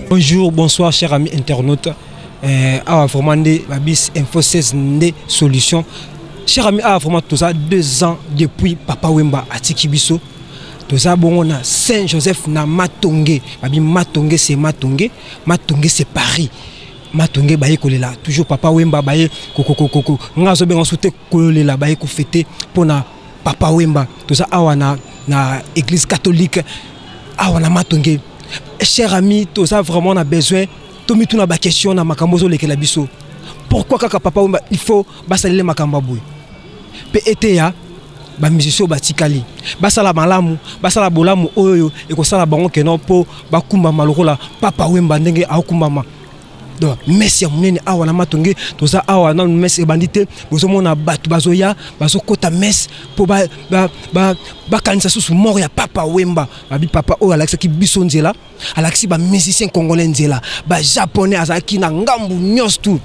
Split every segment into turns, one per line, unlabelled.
Bonjour, bonsoir chers amis internautes. Vraiment des Info 16 des solutions. Chers amis, vraiment tout ça 2 ans depuis Papa Wemba à Tikibiso. Tout ça bon on a Saint-Joseph na Matongé. Matongé c'est Matongé, Matongé c'est Paris. Matongé baye kolela toujours Papa Wemba baye koko ngazo ben ensuite kolela baye ko fêter pour na Papa Wemba. Tout ça awana na église catholique awana Matongé. Chers amis, tout ça vraiment on a besoin. Tout mis tout na ba question na makambozo lekela biso. Pourquoi kaka Papa Wemba il faut basalele makamba boy. Pe eteya ba musicien batikali. Basala malamu, basala bolamu oyo e ko sala bango keno po bakumba malokola Papa Wemba ndenge akumbama. Donc merci à munene awa na Matongé tout ça awa na merci bandité bozo mona batu bazoya bazokota messe po ba kanisa susu mort ya Papa Wemba babi papa o Alexis ki biso nzela Alexis ba musicien congolais nzela ba japonais azaki na ngambu nyos tout.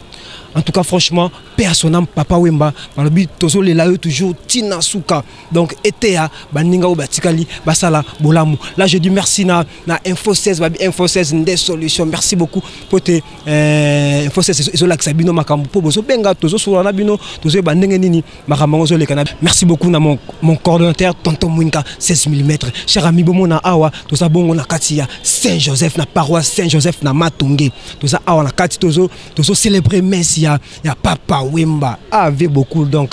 En tout cas, franchement, personnellement, Papa Wemba, par le but, toujours les laïcs toujours Tina Souka. Donc, Etea, Baninga ou Batikali, Basala, Bolamu. Là, je dis merci na Info 16, Info 16, des solutions. Merci beaucoup pour tes Info 16, Zola Sabino Makambo, pour Bozo Benga, Tozo Solana Bino, Tozo Bandengenini, Makamango le Canada. Merci beaucoup na mon coordonnateur, Tonton Mouinka, 16 mm. Cher ami Bomona Awa, tout ça bon, on a Katia, Saint-Joseph, na paroisse Saint-Joseph, na Matongé. Tout ça Awa, na Kati, Tozo célébrer Messi. Il y a Papa Wemba avait beaucoup donc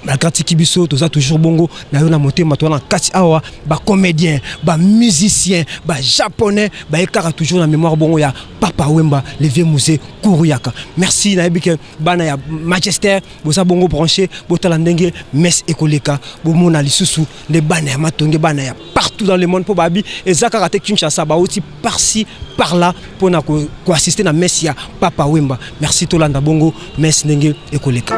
malgré Tikibiso tout ça toujours bongo na yo na monter maintenant kati awa ba comédien ba musicien ba japonais ba ekara toujours na mémoire bongo ya Papa Wemba le vieux musée Kuruyaka. Merci na ebike bana ya Manchester bosa bongo branché botala ndenge mes ekoleka bomona lisusu les bana ya Matongé bana ya partout dans le monde pour babi et zakara te Kinshasa ba aussi par-ci par-là pour na ko assister na messe ya Papa Wemba. Merci tolanda bongo mes ndenge ekoleka.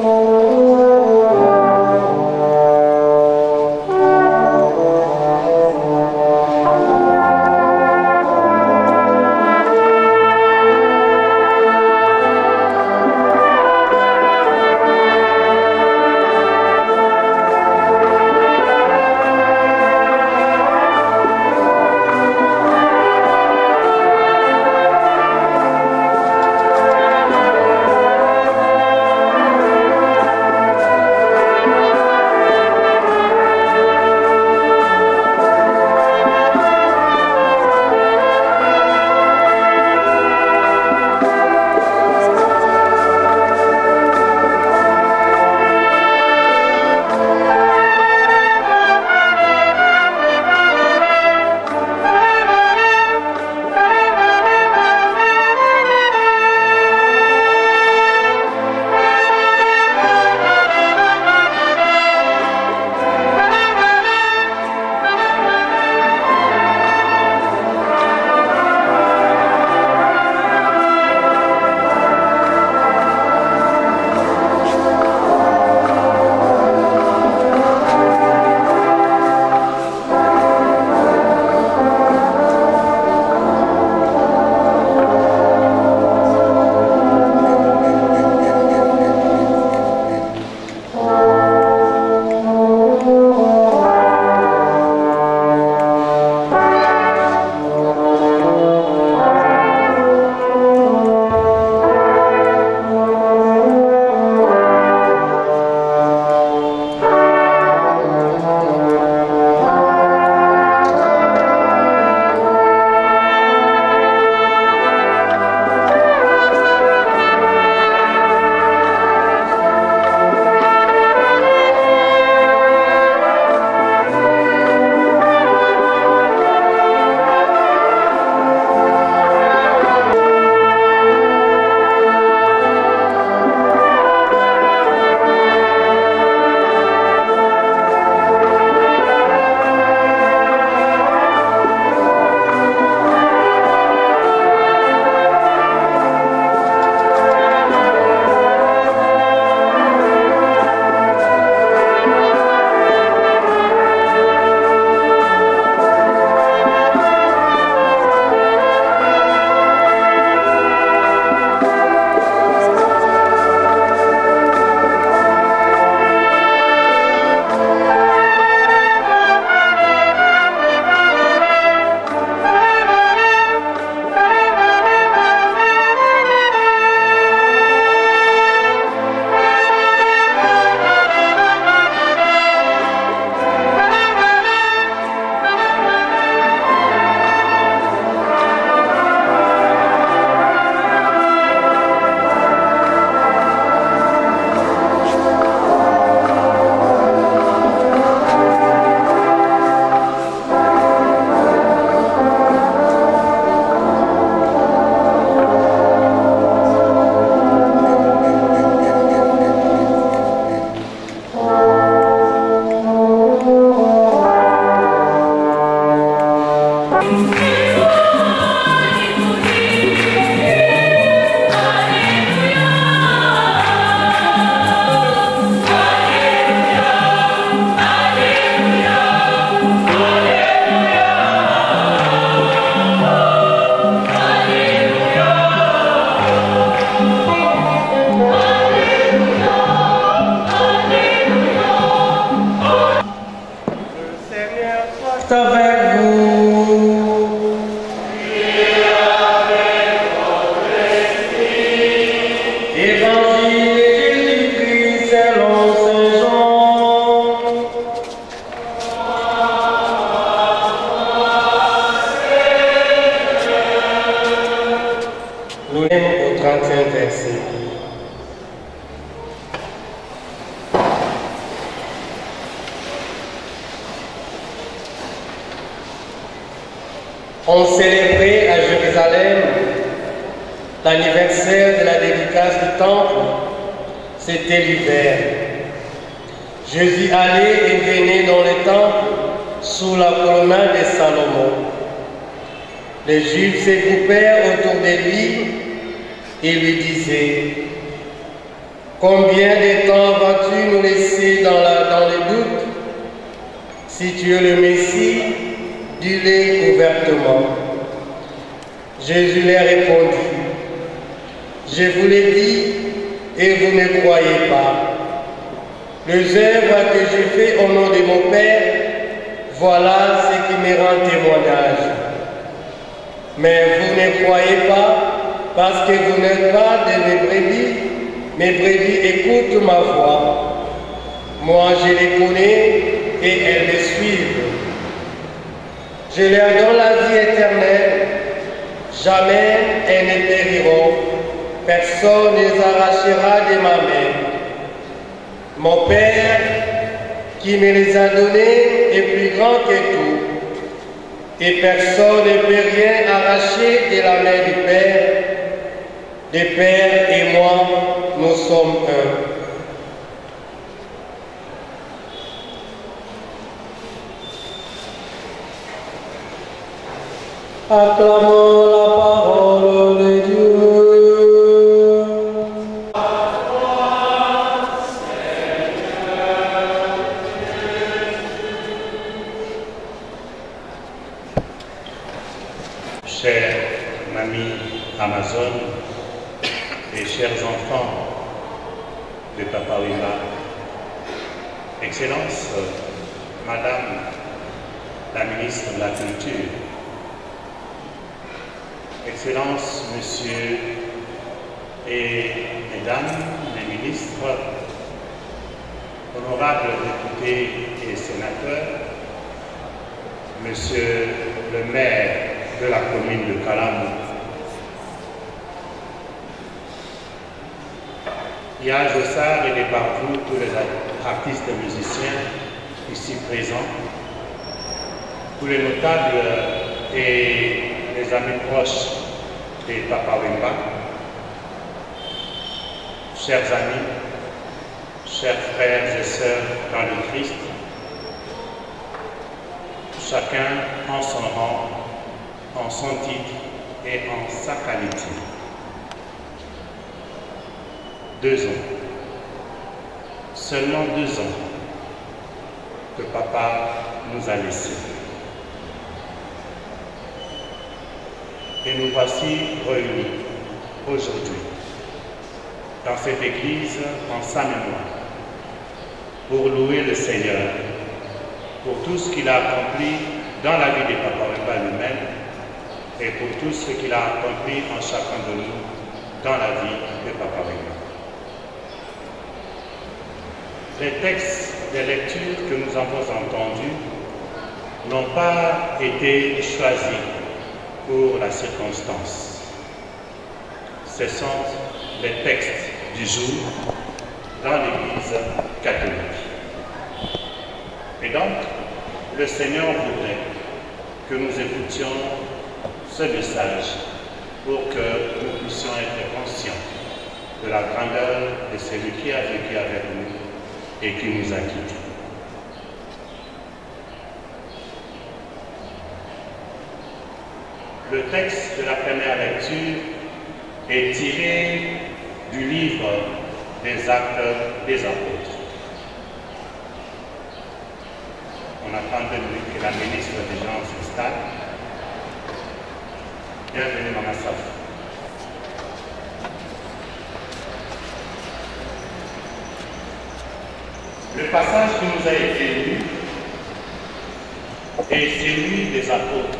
Oh Nous sommes au 30e verset. On célébrait à Jérusalem l'anniversaire de la dédicace du temple. C'était l'hiver. Jésus allait et venait dans le temple sous la colonnade de Salomon. Les Juifs se groupèrent autour de lui et lui disaient: combien de temps vas-tu nous laisser dans le doute? Si tu es le Messie, dis-le ouvertement. Jésus leur répondit: je vous l'ai dit et vous ne croyez pas. Les œuvres que j'ai faites au nom de mon Père, voilà ce qui me rend témoignage. Mais vous ne croyez pas parce que vous n'êtes pas de mes brebis. Mes brebis écoutent ma voix. Moi, je les connais et elles me suivent. Je leur donne la vie éternelle. Jamais elles ne périront. Personne ne les arrachera de ma main. Mon Père, qui me les a donnés, est plus grand que tout. Et personne ne peut rien arracher de la main du Père. Le Père et moi, nous sommes un. Acclamons la parole de Dieu.
Chère mamie Amazon et chers enfants de Papa Wemba, Excellence, Madame la ministre de la Culture, Excellences, Messieurs et Mesdames les ministres, honorables députés et sénateurs, Monsieur le maire de la commune de Kalamou, Ia Jossar et par vous tous les artistes et musiciens ici présents, tous les notables et les amis proches de Papa Wemba, chers amis, chers frères et sœurs dans le Christ, chacun en son rang, en son titre et en sa qualité. 2 ans, seulement 2 ans que Papa nous a laissés. Et nous voici réunis aujourd'hui dans cette église en sa mémoire pour louer le Seigneur pour tout ce qu'il a accompli dans la vie de Papa Wemba lui-même et pour tout ce qu'il a accompli en chacun de nous dans la vie de Papa Wemba. Les textes des lectures que nous avons entendus n'ont pas été choisis pour la circonstance. Ce sont les textes du jour dans l'Église catholique. Et donc, le Seigneur voudrait que nous écoutions ce message pour que nous puissions être conscients de la grandeur de celui qui a vécu avec nous et qui nous a quittés. Le texte de la première lecture est tiré du livre des Actes des Apôtres. On attend de lui que la ministre des Gens s'installe. Bienvenue, Maman Saf. Le passage qui nous a été lu est celui des apôtres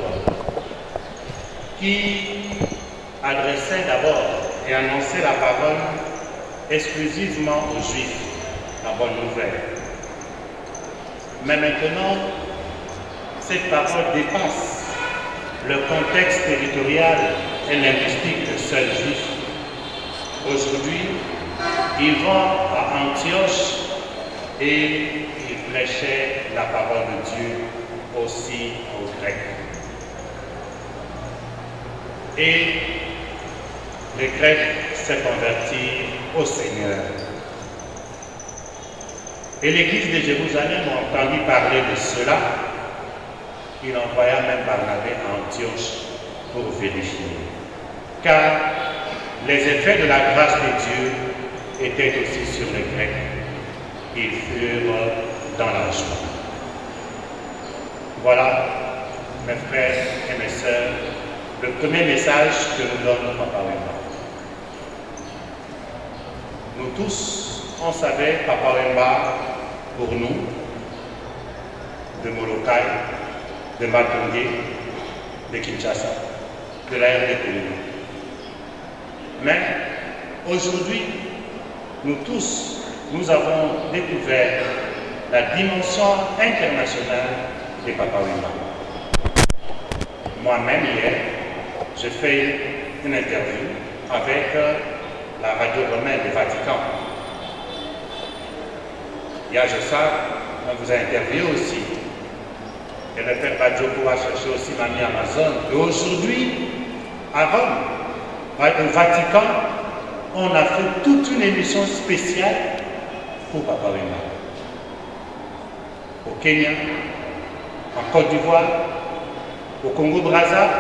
qui adressait d'abord et annonçait la parole exclusivement aux Juifs, la bonne nouvelle. Mais maintenant, cette parole dépasse le contexte territorial et linguistique de seuls Juifs Aujourd'hui, ils vont à Antioche et ils prêchaient la parole de Dieu aussi aux Grecs. Et les Grecs se convertirent au Seigneur. Et l'église de Jérusalem a entendu parler de cela. Il envoya même Barnabé à Antioche pour vérifier. Car les effets de la grâce de Dieu étaient aussi sur les Grecs. Ils furent dans la joie. Voilà, mes frères et mes sœurs, le premier message que nous donne Papa Wemba. Nous tous, on savait Papa Wemba pour nous, de Molokai, de Matongé, de Kinshasa, de la RDC. Mais aujourd'hui, nous tous, nous avons découvert la dimension internationale de Papa Wemba. Moi-même, hier, j'ai fait une interview avec la radio romaine du Vatican. Yajosa, on vous a interviewé aussi. Et le père Badjoko a cherché aussi Mamie Amazon. Et aujourd'hui, à Rome, au Vatican, on a fait toute une émission spéciale pour Papa Wemba. Au Kenya, en Côte d'Ivoire, au Congo-Brazza,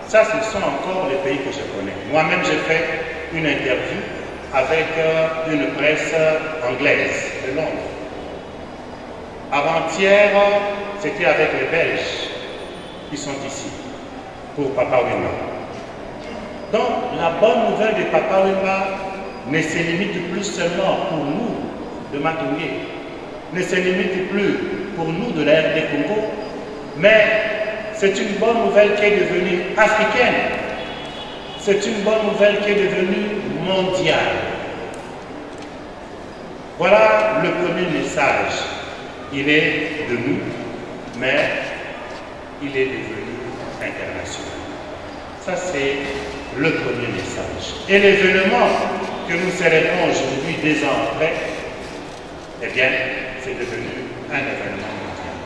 ça ce sont encore les pays que je connais. Moi-même j'ai fait une interview avec une presse anglaise de Londres. Avant-hier, c'était avec les Belges qui sont ici pour Papa Wemba. Donc la bonne nouvelle de Papa Wemba ne se limite plus seulement pour nous de Matongé, ne se limite plus pour nous de la RD Congo, mais c'est une bonne nouvelle qui est devenue africaine. C'est une bonne nouvelle qui est devenue mondiale. Voilà le premier message. Il est de nous, mais il est devenu international. Ça, c'est le premier message. Et l'événement que nous célébrons aujourd'hui, 2 ans après, eh bien, c'est devenu un événement mondial.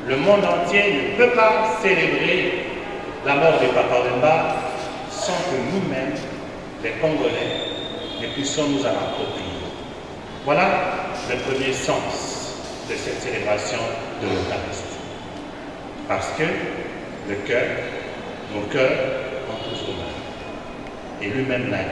Le monde entier ne peut pas célébrer la mort de Papa Wemba sans que nous-mêmes, les Congolais, ne puissions nous en approprier. Voilà le premier sens de cette célébration de l'Eucharistie. Parce que le cœur, nos cœurs ont toujours mal. Et lui-même l'a dit.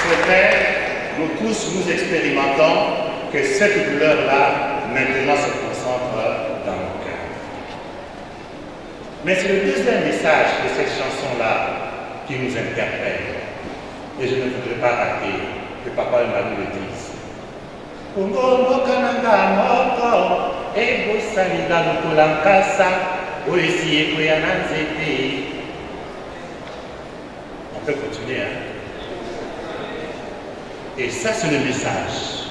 C'est vrai, nous tous nous expérimentons que cette douleur-là maintenant se concentre dans nos cœurs. Mais c'est le deuxième message de cette chanson-là qui nous interpelle. Et je ne voudrais pas rater que Papa Wemba nous le dise. On peut continuer, hein? Et ça, c'est le message.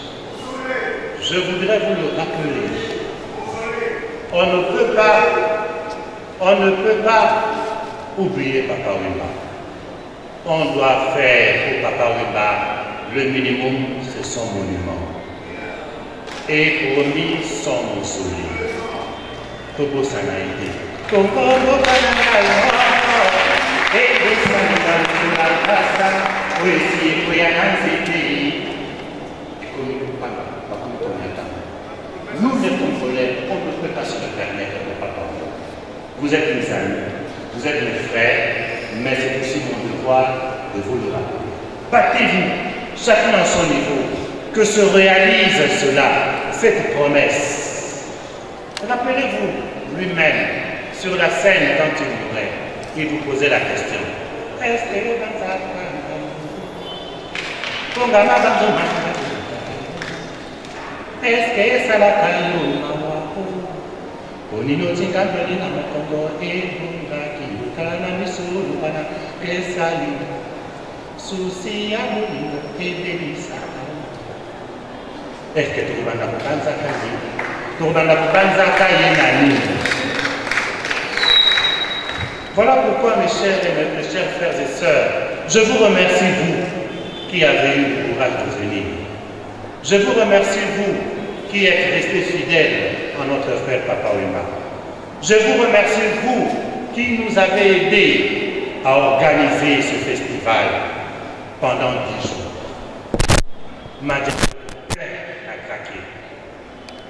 Je voudrais vous le rappeler. On ne peut pas oublier Papa Wemba. On doit faire pour Papa Wemba le minimum, c'est son monument. Et pour lui, son mausolée. Togo Sanaïde. Nous, les Congolais, on ne peut pas se le permettre de Papa Wemba. Vous êtes mes amis, vous êtes mes frères, mais c'est aussi mon devoir de vous le rappeler. Battez-vous, chacun à son niveau, que se réalise cela, cette promesse. Rappelez-vous lui-même, sur la scène quand il mourait, il vous posait la question. Est-ce que Est-ce que ça la caillou mawako? Onino tingambeli na mokongo ebunga kiyuka na misulu bana esali. Susi ya molingo ebelisa. Est-ce que tu vas dans le Kanza Kazi? Tu vas dans le Kanza Kazi. Voilà pourquoi, mes chers frères et sœurs, je vous remercie, vous qui avez eu le courage de venir. Je vous remercie, vous qui êtes restés fidèles à notre frère Papa Wemba. Je vous remercie, vous qui nous avez aidés à organiser ce festival pendant 10 jours. Madame,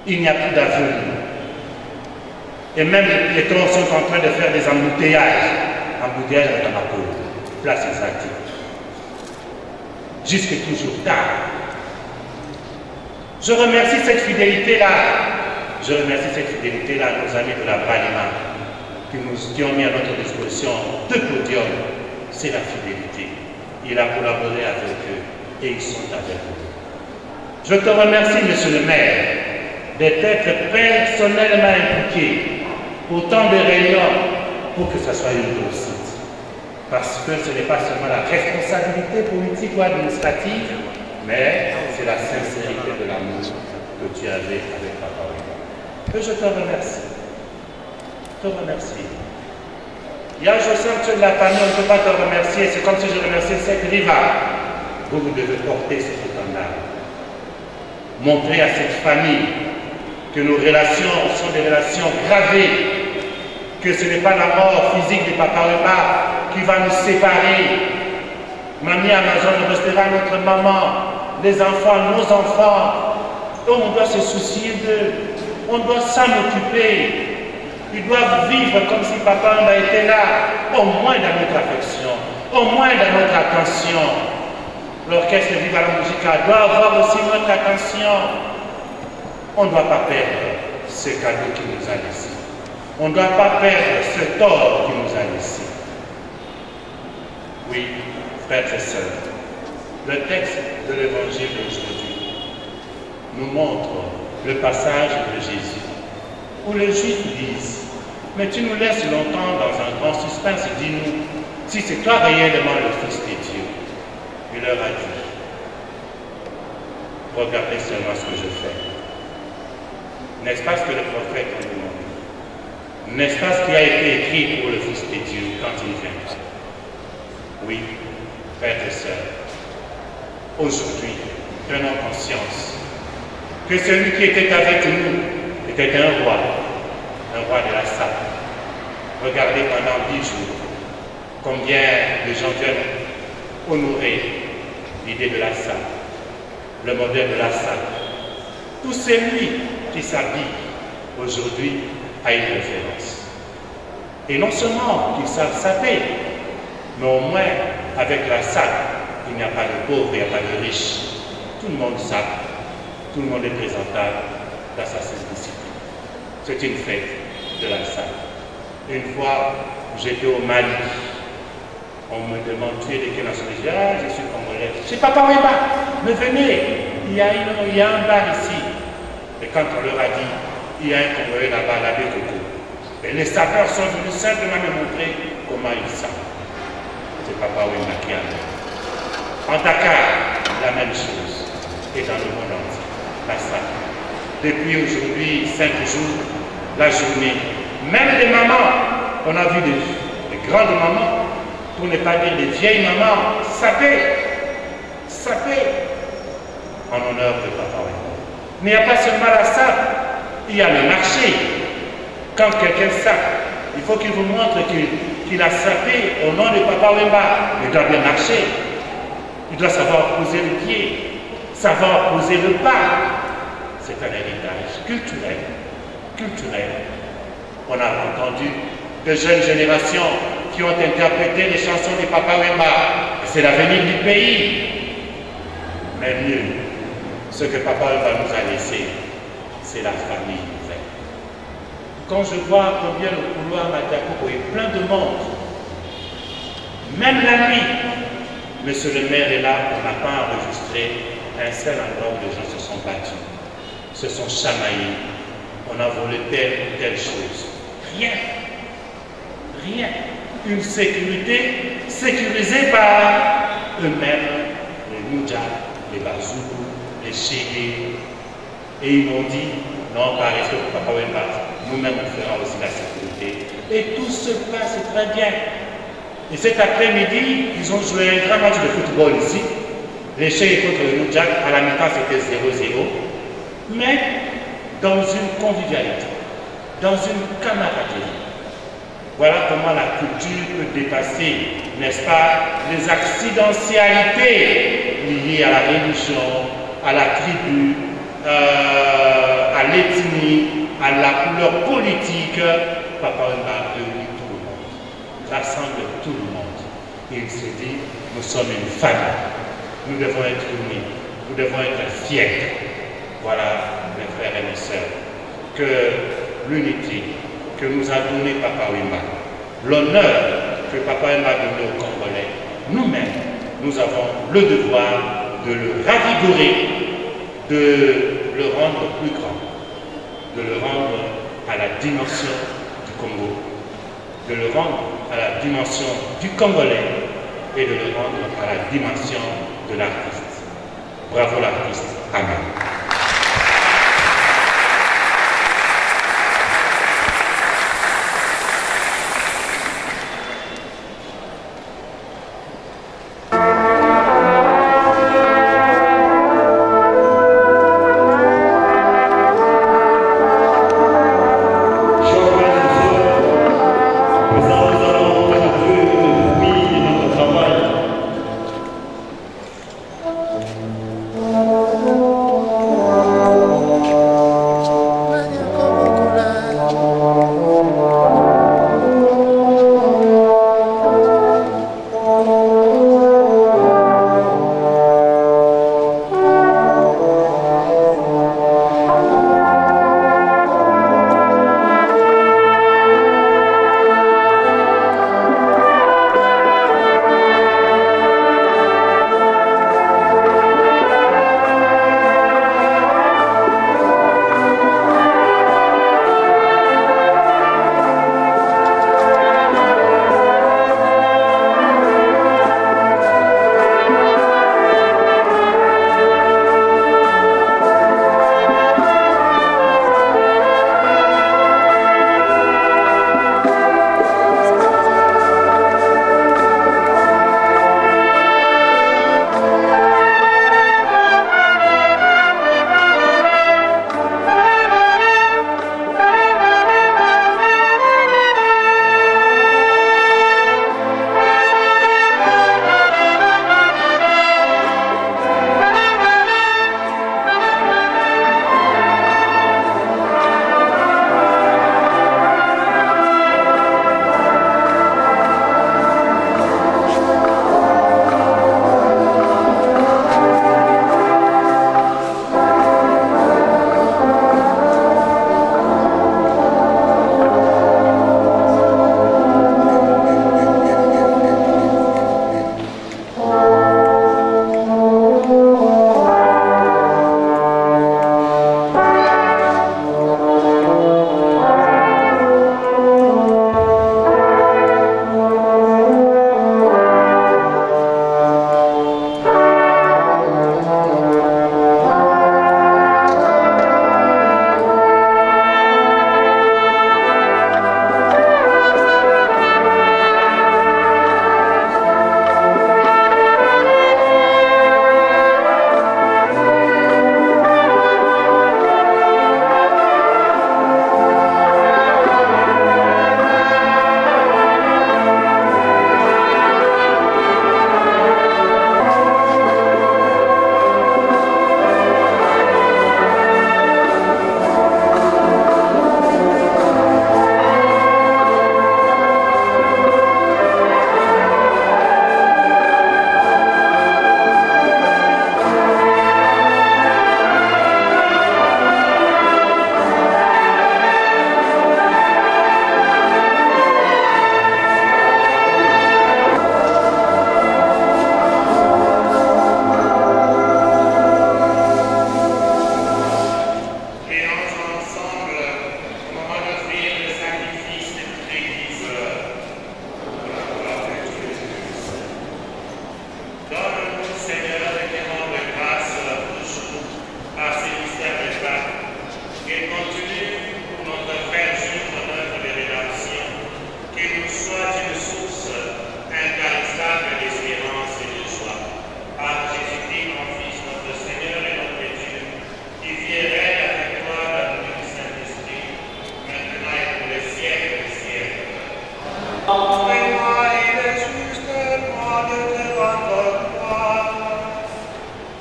il n'y a plus d'avenir. Et même les piétons sont en train de faire des embouteillages. Embouteillages avec un appel. Place exacte. Jusque toujours tard. Je remercie cette fidélité-là. Je remercie cette fidélité-là à nos amis de la Balima qui ont mis à notre disposition 2 podiums. C'est la fidélité. Il a collaboré avec eux et ils sont avec eux. Je te remercie, monsieur le maire, d'être personnellement impliqué pour tant de réunions pour que ce soit une réussite. Parce que ce n'est pas seulement la responsabilité politique ou administrative, mais c'est la sincérité de l'amour que tu avais avec Papa Wemba. Et je te remercie. Je te remercie. Il y a je sens que de la famille, on ne peut pas te remercier. C'est comme si je remerciais cette riva. Vous devez porter ce étendard. Montrer à cette famille que nos relations sont des relations gravées, que ce n'est pas la mort physique de Papa Wemba qui va nous séparer. Mamie Amazon restera notre maman, les enfants, nos enfants. On doit se soucier d'eux, on doit s'en occuper. Ils doivent vivre comme si Papa Wemba était là, au moins dans notre affection, au moins dans notre attention. L'orchestre Viva la Musica doit avoir aussi notre attention. On ne doit pas perdre ce cadeau qui nous a laissé. On ne doit pas perdre ce tort qui nous a laissé. Oui, frères et sœurs, le texte de l'évangile d'aujourd'hui nous montre le passage de Jésus, où les Juifs disent, mais tu nous laisses longtemps dans un grand suspense, dis-nous, si c'est toi réellement le Fils de Dieu. Il leur a dit, regardez seulement ce que je fais. N'est-ce pas ce que le prophète a demandé? N'est-ce pas ce qui a été écrit pour le Fils de Dieu quand il viendra? Oui, frères et sœurs, aujourd'hui, prenons conscience que celui qui était avec nous était un roi de la salle. Regardez pendant 10 jours combien de gens viennent honorer l'idée de la salle, le modèle de la salle. Tout celui qui s'habille aujourd'hui a une référence. Et non seulement qu'ils savent s'habiller, mais au moins avec la salle, il n'y a pas de pauvres, il n'y a pas de riches. Tout le monde s'habille, tout le monde est présentable dans sa simplicité. C'est une fête de la salle. Une fois, j'étais au Mali. On me demande, tu es de quelle nationalité? Ah, je suis congolais. Je suis Papa Wemba, mais venez, il y a un bar ici. Et quand on leur a dit, il y a un Congolais là-bas, l'abbé Coco. Et les sapeurs sont venus simplement me montrer comment ils savent. C'est Papa Wemba qui a dit. En Dakar, la même chose. Et dans le monde entier, la salle. Depuis aujourd'hui, 5 jours, la journée. Même les mamans, on a vu des grandes mamans, pour ne pas dire des vieilles mamans, saper en honneur de Papa Wemba. Mais il n'y a pas seulement la sape, il y a le marché. Quand quelqu'un sape, il faut qu'il vous montre qu'il a sapé au nom de Papa Wemba. Il doit bien marcher. Il doit savoir poser le pied, savoir poser le pas. C'est un héritage culturel. On a entendu de jeunes générations qui ont interprété les chansons de Papa Wemba. C'est l'avenir du pays. Mais mieux, ce que Papa Wemba nous a laissé, c'est la famille nouvelle. Quand je vois combien le couloir Matiakoko est plein de monde, même la nuit, monsieur le maire est là, on n'a pas enregistré un seul endroit où les gens se sont battus. se sont chamaillés, on a volé telle ou telle chose. Rien. Rien. Une sécurité sécurisée par eux-mêmes, les Moudjahs, les Bazougou, les Chégués. Et ils m'ont dit, non, par respect pour Papa Wemba, nous-mêmes on fera aussi la sécurité. Et tout se passe très bien. Et cet après-midi, ils ont joué un grand match de football ici. Les Chégués contre les Moudjahs, à la mi-temps c'était 0-0. Mais dans une convivialité, dans une camaraderie. Voilà comment la culture peut dépasser, n'est-ce pas, les accidentialités liées à la religion, à la tribu, à l'ethnie, à la couleur politique. Papa Wemba réunit tout le monde, rassemble tout le monde. Et il se dit, nous sommes une famille, nous devons être unis, nous devons être fiers. Voilà, mes frères et mes sœurs, que l'unité que nous a donné Papa Wemba, l'honneur que Papa Wemba a donné aux Congolais, nous-mêmes, nous avons le devoir de le ravigorer, de le rendre plus grand, de le rendre à la dimension du Congo, de le rendre à la dimension du Congolais et de le rendre à la dimension de l'artiste. Bravo l'artiste. Amen.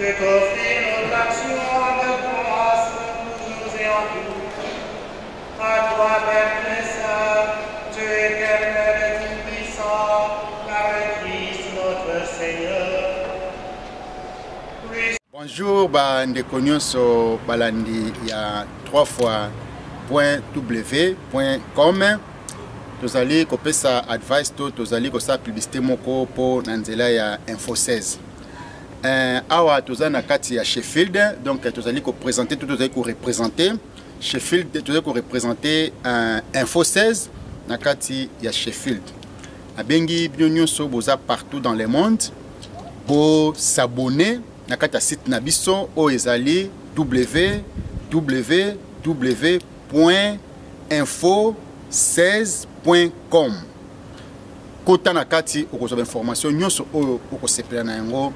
de t'offrir notre action de grâce toujours et en tout. À toi, Père très saint, Dieu éternel et tout-puissant, par le Christ notre Seigneur.
Bonjour, ndeko nyonso balandi ya 3fois.w.com. Tozali kopesa advice to tozali kosa publicité moko po na nzela ya Info 16. Awa tozali na kati ya Sheffield, donc tozali ko présenter tout tozali ko représenter Sheffield, tozali ko représenter Info 16 na kati ya Sheffield. Abengi bino nyonso boza partout dans le monde pour s'abonner na kati ya site na biso o ezali www.info16.com. Kota na kati okozwa information nyonso oyo okosepela na yango.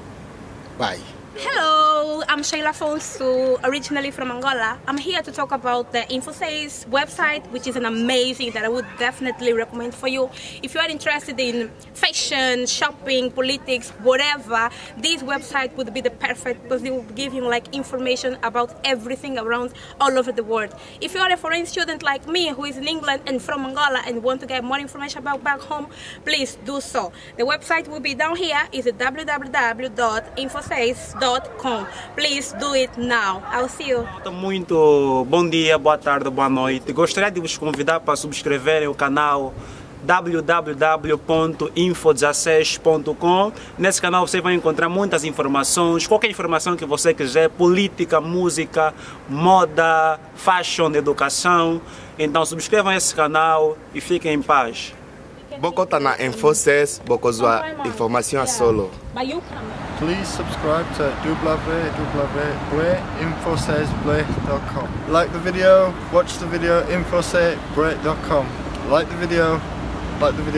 Bye.
Hello, I'm Sheila Fonsu, originally from Angola. I'm here to talk about the Info6 website, which is an amazing that I would definitely recommend for you. If you are interested in fashion, shopping, politics, whatever, this website would be the perfect because it will give you like information about everything around all over the world. If you are a foreign student like me who is in England and from Angola and want to get more information about back home, please do so. The website will be down here. It's www.info6.com. Please do it now. I'll see you.
Muito bom dia, boa tarde, boa noite. Gostaria de vos convidar para subscreverem o canal www.info16.com. Nesse canal você vai encontrar muitas informações, qualquer informação que você quiser, política, música, moda, fashion, educação. Então subscrevam esse canal e fiquem em paz.
Boko tá na Info6, boko zwa informação a solo.
Please subscribe to www.info16.com. Like the video, watch the video, info16.com. Like the video,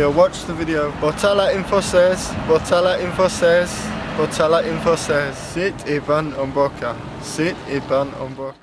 watch the video. Botala Info16, Botala Info16, Botala Info16. Sit Iban Omboka. Sit Iban Omboka.